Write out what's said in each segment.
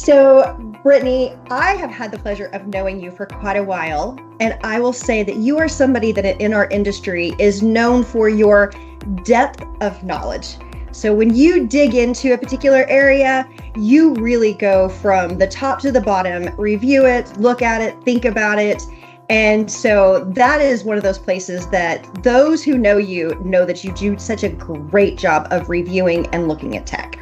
So, Brittany, I have had the pleasure of knowing you for quite a while, and I will say that you are somebody that in our industry is known for your depth of knowledge. So when you dig into a particular area, you really go from the top to the bottom, review it, look at it, think about it. And so that is one of those places that those who know you know that you do such a great job of reviewing and looking at tech.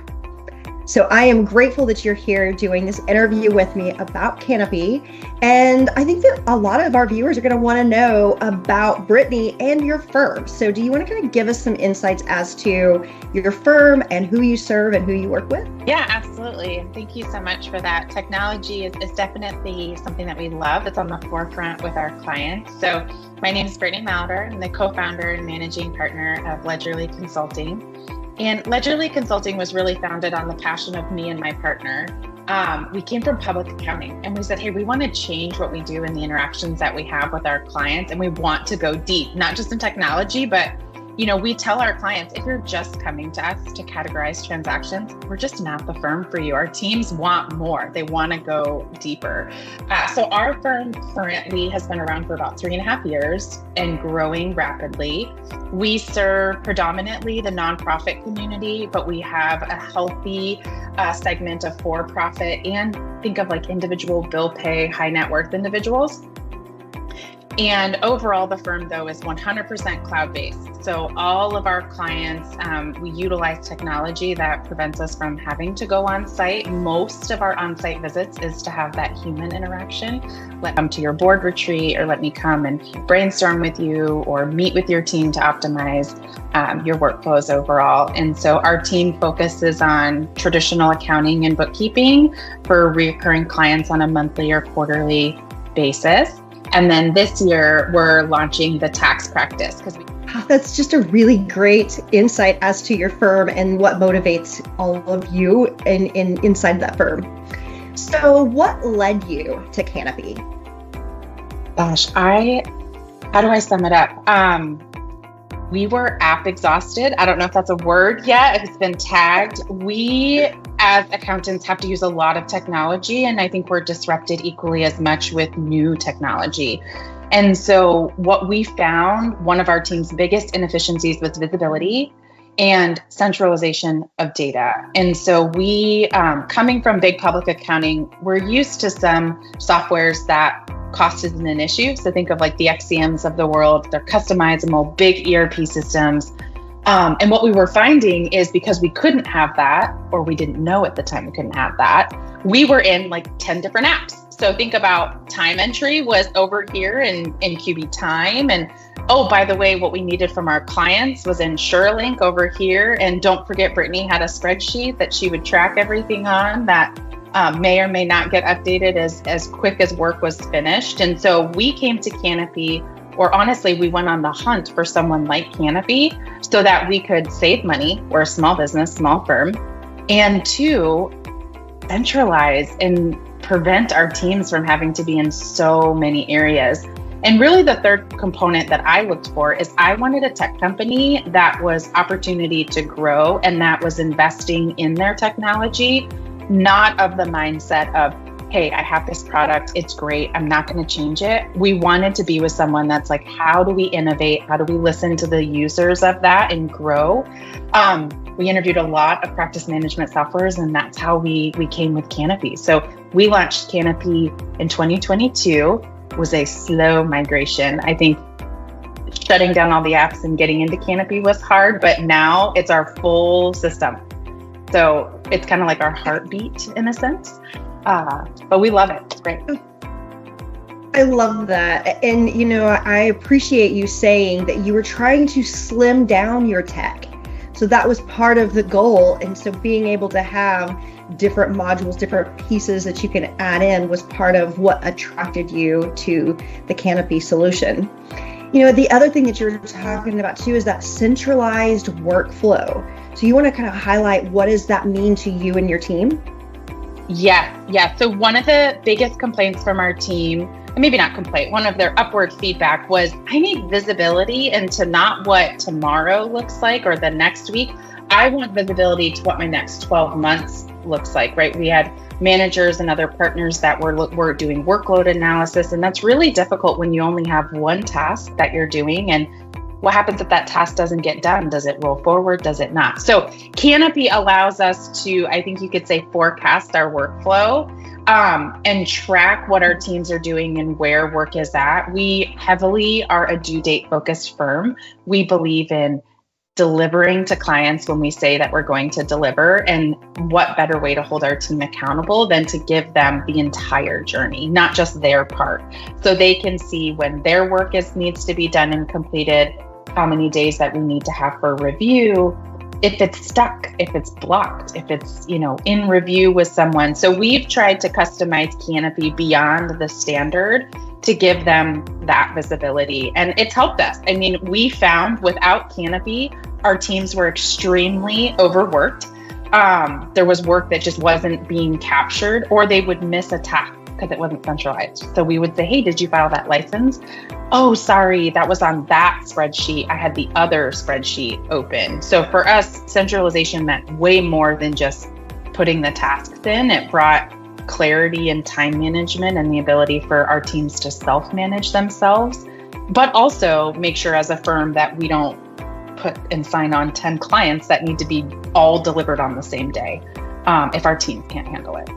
So I am grateful that you're here doing this interview with me about Canopy. And I think that a lot of our viewers are going to want to know about Brittany and your firm. So do you want to kind of give us some insights as to your firm and who you serve and who you work with? Yeah, absolutely. And thank you so much for that. Technology is definitely something that we love. It's on the forefront with our clients. So my name is Brittany Malidore. I'm the co-founder and managing partner of Ledgerly Consulting. And Ledgerly Consulting was really founded on the passion of me and my partner. We came from public accounting and we said, hey, we want to change what we do in the interactions that we have with our clients. And we want to go deep, not just in technology, but we tell our clients, if you're just coming to us to categorize transactions, we're just not the firm for you. Our teams want more. They want to go deeper. So our firm currently has been around for about 3.5 years and growing rapidly. We serve predominantly the nonprofit community, but we have a healthy segment of for-profit and think of like individual bill pay, high net worth individuals. And overall, the firm, though, is 100% cloud-based. So all of our clients, we utilize technology that prevents us from having to go on site. Most of our on-site visits is to have that human interaction. Let me come to your board retreat, or let me come and brainstorm with you or meet with your team to optimize your workflows overall. And so our team focuses on traditional accounting and bookkeeping for recurring clients on a monthly or quarterly basis. And then this year, we're launching the tax practice because that's just a really great insight as to your firm and what motivates all of you inside that firm. So what led you to Canopy? Gosh, how do I sum it up? We were app exhausted. I don't know if that's a word yet, if it's been tagged. We, as accountants, have to use a lot of technology, and I think we're disrupted equally as much with new technology. And so what we found, one of our team's biggest inefficiencies was visibility and centralization of data. And so we, coming from big public accounting, we're used to some softwares that cost isn't an issue. So think of like the XCMs of the world. They're customizable, big ERP systems. And what we were finding is because we couldn't have that, or we didn't know at the time we couldn't have that, we were in like 10 different apps. So think about time entry was over here in QB Time. And oh, by the way, what we needed from our clients was in SureLink over here. And don't forget, Brittany had a spreadsheet that she would track everything on that may or may not get updated as quick as work was finished. And so we came to Canopy, or honestly, we went on the hunt for someone like Canopy so that we could save money. We're a small business, small firm, and two, centralize and prevent our teams from having to be in so many areas. And really the third component that I looked for is I wanted a tech company that was opportunity to grow and that was investing in their technology, not of the mindset of, hey, I have this product, it's great, I'm not going to change it. We wanted to be with someone that's like, how do we innovate? How do we listen to the users of that and grow? We interviewed a lot of practice management softwares, and that's how we came with Canopy. So we launched Canopy in 2022. It was a slow migration. I think shutting down all the apps and getting into Canopy was hard, but now it's our full system. So it's kind of like our heartbeat in a sense. But we love it. It's great. I love that. And, I appreciate you saying that you were trying to slim down your tech. So that was part of the goal. And so being able to have different modules, different pieces that you can add in was part of what attracted you to the Canopy solution. The other thing that you're talking about too is that centralized workflow. So you want to kind of highlight, what does that mean to you and your team? Yeah. So one of the biggest complaints from our team, maybe not complaint, one of their upward feedback was, I need visibility into not what tomorrow looks like or the next week. I want visibility to what my next 12 months looks like, right? We had managers and other partners that we're doing workload analysis. And that's really difficult when you only have one task that you're doing. And what happens if that task doesn't get done? Does it roll forward? Does it not? So Canopy allows us to, I think you could say, forecast our workflow and track what our teams are doing and where work is at. We heavily are a due date focused firm. We believe in delivering to clients when we say that we're going to deliver. And what better way to hold our team accountable than to give them the entire journey, not just their part, so they can see when their work needs to be done and completed, how many days that we need to have for review, if it's stuck, if it's blocked, if it's, in review with someone. So we've tried to customize Canopy beyond the standard to give them that visibility. And it's helped us. I mean, we found without Canopy, our teams were extremely overworked. There was work that just wasn't being captured, or they would miss a task because it wasn't centralized. So we would say, hey, did you file that license? Oh, sorry, that was on that spreadsheet. I had the other spreadsheet open. So for us, centralization meant way more than just putting the tasks in. It brought clarity and time management and the ability for our teams to self-manage themselves, but also make sure as a firm that we don't put and sign on 10 clients that need to be all delivered on the same day if our teams can't handle it.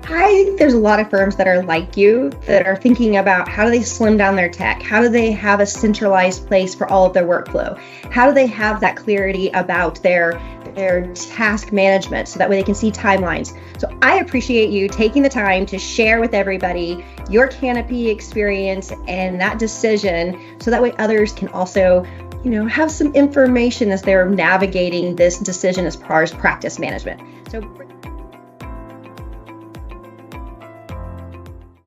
I think there's a lot of firms that are like you, that are thinking about how do they slim down their tech? How do they have a centralized place for all of their workflow? How do they have that clarity about their task management so that way they can see timelines? So I appreciate you taking the time to share with everybody your Canopy experience and that decision, so that way others can also, have some information as they're navigating this decision as far as practice management. So